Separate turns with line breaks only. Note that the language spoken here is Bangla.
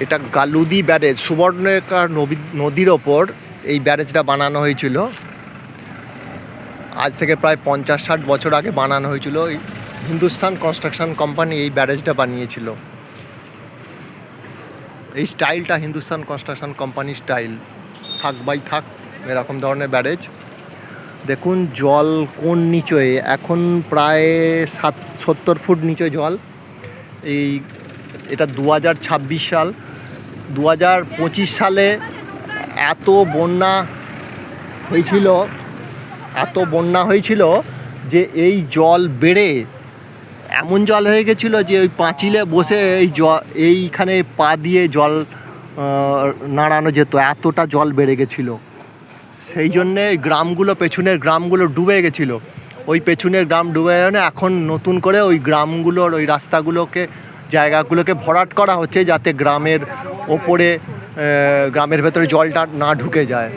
এটা গালুদি ব্যারেজ, সুবর্ণরেখা নদীর ওপর এই ব্যারেজটা বানানো হয়েছিল। আজ থেকে প্রায় 50-60 বছর আগে বানানো হয়েছিল। হিন্দুস্তান কনস্ট্রাকশন কোম্পানি এই ব্যারেজটা বানিয়েছিল। এই স্টাইলটা হিন্দুস্তান কনস্ট্রাকশন কোম্পানির স্টাইল, থাক বাই থাক এরকম ধরনের ব্যারেজ। দেখুন জল কোন নিচে, এখন প্রায় 70 ফুট নিচে জল। এটা 2026 সাল। 2025 সালে এত বন্যা হয়েছিল যে এই জল বেড়ে এমন জল হয়ে গেছিলো যে ওই পাঁচিলে বসে এইখানে পা দিয়ে জল নাড়ানো যেত, এতটা জল বেড়ে গেছিলো। সেই জন্যে গ্রামগুলো, পেছনের গ্রামগুলো ডুবে গেছিলো। ওই পেছনের গ্রাম ডুবে গেলে এখন নতুন করে ওই গ্রামগুলোর ওই রাস্তাগুলোকে, জায়গাগুলোকে ভরাট করা হচ্ছে, যাতে গ্রামের ওপরে, গ্রামের ভেতরে জলটা না ঢুকে যায়।